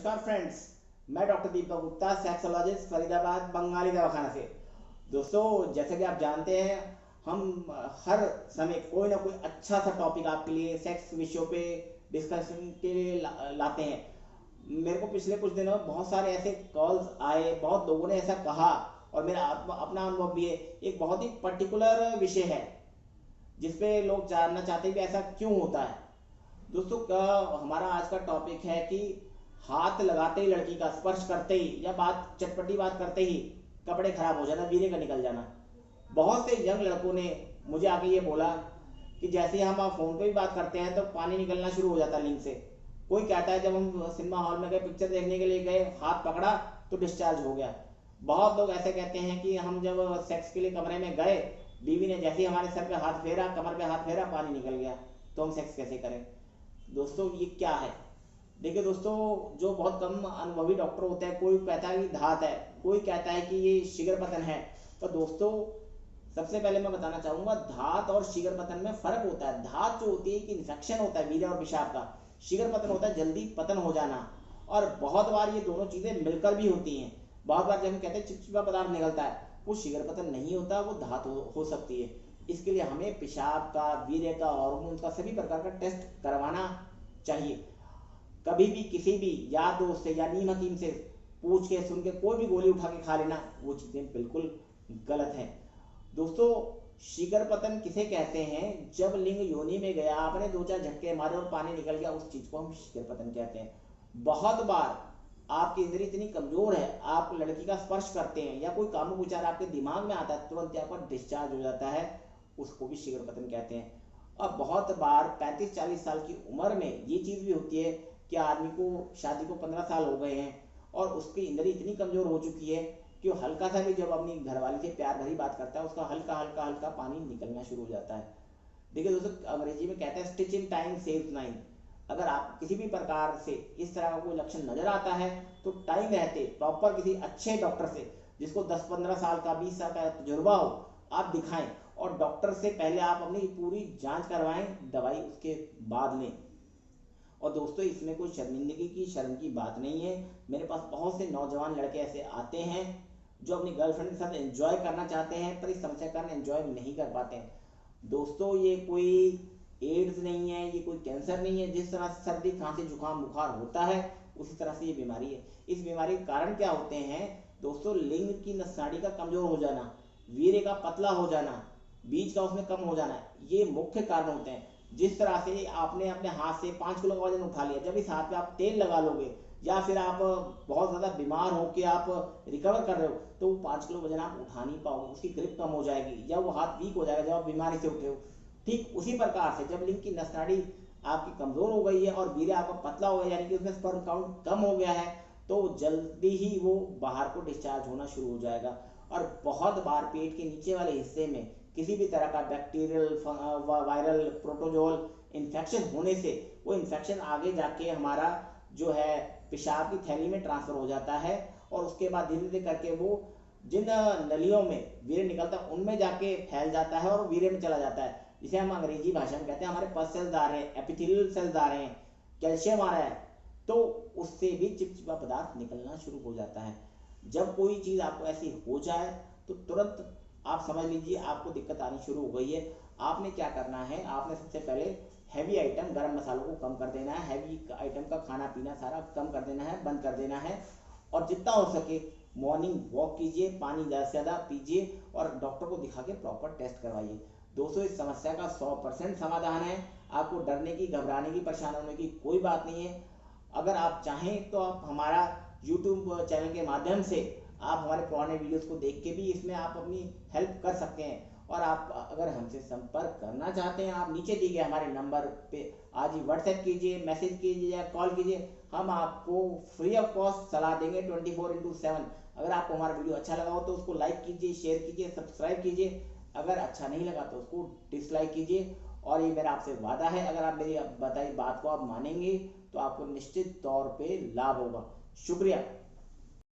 नमस्कार फ्रेंड्स, मैं doctor Deepak Gupta, sexologist, Faridabad, Bengali दवाखाना से। दोस्तों, जैसे कि आप जानते हैं, हम हर समय कोई ना कोई अच्छा सा टॉपिक आपके लिए सेक्स विषयों पे डिस्कशन के लिए लाते हैं। मेरे को पिछले कुछ दिनों में बहुत सारे ऐसे कॉल्स आए, बहुत लोगों ने ऐसा कहा, और मेरा अपना अनुभव भी है। एक बहुत ही पर्टिकुलर विषय है जिसपे लोग जानना चाहते हैं कि ऐसा क्यों होता है। दोस्तों का हमारा आज का टॉपिक है कि हाथ लगाते ही, लड़की का स्पर्श करते ही या बात चटपटी बात करते ही कपड़े खराब हो जाना, वीर्य का निकल जाना। बहुत से यंग लड़कों ने मुझे आके ये बोला कि जैसे ही हम फोन पे भी बात करते हैं तो पानी निकलना शुरू हो जाता है लिंग से। कोई कहता है जब हम सिनेमा हॉल में गए, पिक्चर देखने के लिए गए, हाथ पकड़ा तो डिस्चार्ज हो गया। बहुत लोग ऐसे कहते हैं कि हम जब सेक्स के लिए कमरे में गए, बीवी ने जैसे ही हमारे सर पे हाथ फेरा, कमर पे हाथ फेरा, पानी निकल गया, तो हम सेक्स कैसे करें। दोस्तों ये क्या है? देखिए दोस्तों, जो बहुत कम अनुभवी डॉक्टर होते हैं, कोई कहता है कि धात है, कोई कहता है कि ये शिगर पतन है। तो दोस्तों, सबसे पहले मैं बताना चाहूंगा, धात और शिगर पतन में फर्क होता है। धात जो होती है कि इन्फेक्शन होता है वीर्य और पेशाब का, शिगर पतन होता है जल्दी पतन हो जाना। और बहुत बार ये दोनों चीजें मिलकर भी होती हैं। बहुत बार जब हम कहते हैं चिपचिपा पदार्थ निकलता है, वो शिगर पतन नहीं होता, वो धात हो सकती है। इसके लिए हमें पेशाब का, वीर्य का, हार्मोन का, सभी प्रकार का टेस्ट करवाना चाहिए। कभी भी किसी भी यार दोस्त से या नीम हकीम से पूछ के, सुन के कोई भी गोली उठा के खा लेना, वो चीजें बिल्कुल गलत है। दोस्तों, शिगर पतन किसे कहते हैं? जब लिंग योनि में गया, आपने दो चार झटके मारे और पानी निकल गया, उस चीज को हम शिगर पतन कहते हैं। बहुत बार आपकी इंद्री इतनी कमजोर है, आप लड़की का स्पर्श करते हैं या कोई कामुक विचार आपके दिमाग में आता है, तुरंत यहाँ पर डिस्चार्ज हो जाता है, उसको भी शिगर पतन कहते हैं। अब बहुत बार 35-40 साल की उम्र में ये चीज भी होती है कि आदमी को शादी को 15 साल हो गए हैं और उसकी इंद्री इतनी कमजोर हो चुकी है कि वो हल्का सा भी जब अपनी घरवाली से प्यार भरी बात करता है, उसका हल्का हल्का हल्का पानी निकलना शुरू हो जाता है। देखिए दोस्तों, अंग्रेजी में कहते हैं stitch in time saves nine. अगर आप किसी भी प्रकार से इस तरह का कोई लक्षण नजर आता है, तो टाइम रहते प्रॉपर किसी अच्छे डॉक्टर से, जिसको 10-15 साल का, 20 साल का तजुर्बा हो, आप दिखाएं। और डॉक्टर से पहले आप अपनी पूरी जांच करवाएं, दवाई उसके बाद लें। और दोस्तों, इसमें कोई शर्मिंदगी की, शर्म की बात नहीं है। मेरे पास बहुत से नौजवान लड़के ऐसे आते हैं जो अपनी गर्लफ्रेंड के साथ एंजॉय करना चाहते हैं, पर इस समस्या के कारण एंजॉय नहीं कर पाते हैं। दोस्तों, ये कोई एड्स नहीं है, ये कोई कैंसर नहीं है। जिस तरह से सर्दी, खांसी, जुकाम, बुखार होता है, उसी तरह से ये बीमारी है। इस बीमारी के कारण क्या होते हैं दोस्तों? लिंग की नसाड़ी का कमजोर हो जाना, वीर्य का पतला हो जाना, बीज का उसमें कम हो जाना, ये मुख्य कारण होते हैं। जिस तरह से आपने अपने हाथ से 5 किलो का वजन उठा लिया, जब इस हाथ पे आप तेल लगा लोगे या फिर आप बहुत ज्यादा बीमार हो के आप रिकवर कर रहे हो, तो वो 5 किलो वजन आप उठा नहीं पाओगे, उसकी ग्रिप कम हो जाएगी या वो हाथ वीक हो जाएगा जब आप बीमारी से उठे हो। ठीक उसी प्रकार से जब लिंग की नसनाड़ी आपकी कमजोर हो गई है और वीर्य आपका पतला हो गया, यानी कि उसमें स्पर्म काउंट कम हो गया है, तो जल्दी ही वो बाहर को डिस्चार्ज होना शुरू हो जाएगा। और बहुत बार पेट के नीचे वाले हिस्से में किसी भी तरह का बैक्टीरियल, वायरल, प्रोटोजोल इन्फेक्शन होने से वो इन्फेक्शन आगे जाके हमारा जो है पेशाब की थैली में ट्रांसफर हो जाता है, और उसके बाद धीरे धीरे करके वो जिन नलियों में वीर्य निकलता है उनमें जाके फैल जाता है और वीर्य में चला जाता है, जिसे हम अंग्रेजी भाषा में कहते हैं हमारे पस सेल्स आ रहे हैं, एपिथेलियल सेल्स आ रहे हैं, कैल्शियम आ रहा है, तो उससे भी चिपचिपा पदार्थ निकलना शुरू हो जाता है। जब कोई चीज आपको ऐसी हो जाए तो तुरंत आप समझ लीजिए आपको दिक्कत आनी शुरू हो गई है। आपने क्या करना है? आपने सबसे पहले हैवी आइटम, गरम मसालों को कम कर देना है, हैवी आइटम का खाना पीना सारा कम कर देना है, बंद कर देना है। और जितना हो सके मॉर्निंग वॉक कीजिए, पानी ज़्यादा से ज़्यादा पीजिए और डॉक्टर को दिखा के प्रॉपर टेस्ट करवाइए। दोस्तों, इस समस्या का 100% समाधान है। आपको डरने की, घबराने की, परेशान होने की कोई बात नहीं है। अगर आप चाहें तो आप हमारा यूट्यूब चैनल के माध्यम से आप हमारे पुराने वीडियोस को देख के भी इसमें आप अपनी हेल्प कर सकते हैं। और आप अगर हमसे संपर्क करना चाहते हैं, आप नीचे दिए गए हमारे नंबर पे आज ही व्हाट्सएप कीजिए, मैसेज कीजिए या कॉल कीजिए। हम आपको फ्री ऑफ कॉस्ट सलाह देंगे 24x7। अगर आपको हमारा वीडियो अच्छा लगा हो तो उसको लाइक कीजिए, शेयर कीजिए, सब्सक्राइब कीजिए। अगर अच्छा नहीं लगा तो उसको डिसलाइक कीजिए। और ये मेरा आपसे वादा है, अगर आप मेरी बताई बात को आप मानेंगे तो आपको निश्चित तौर पे लाभ होगा। शुक्रिया।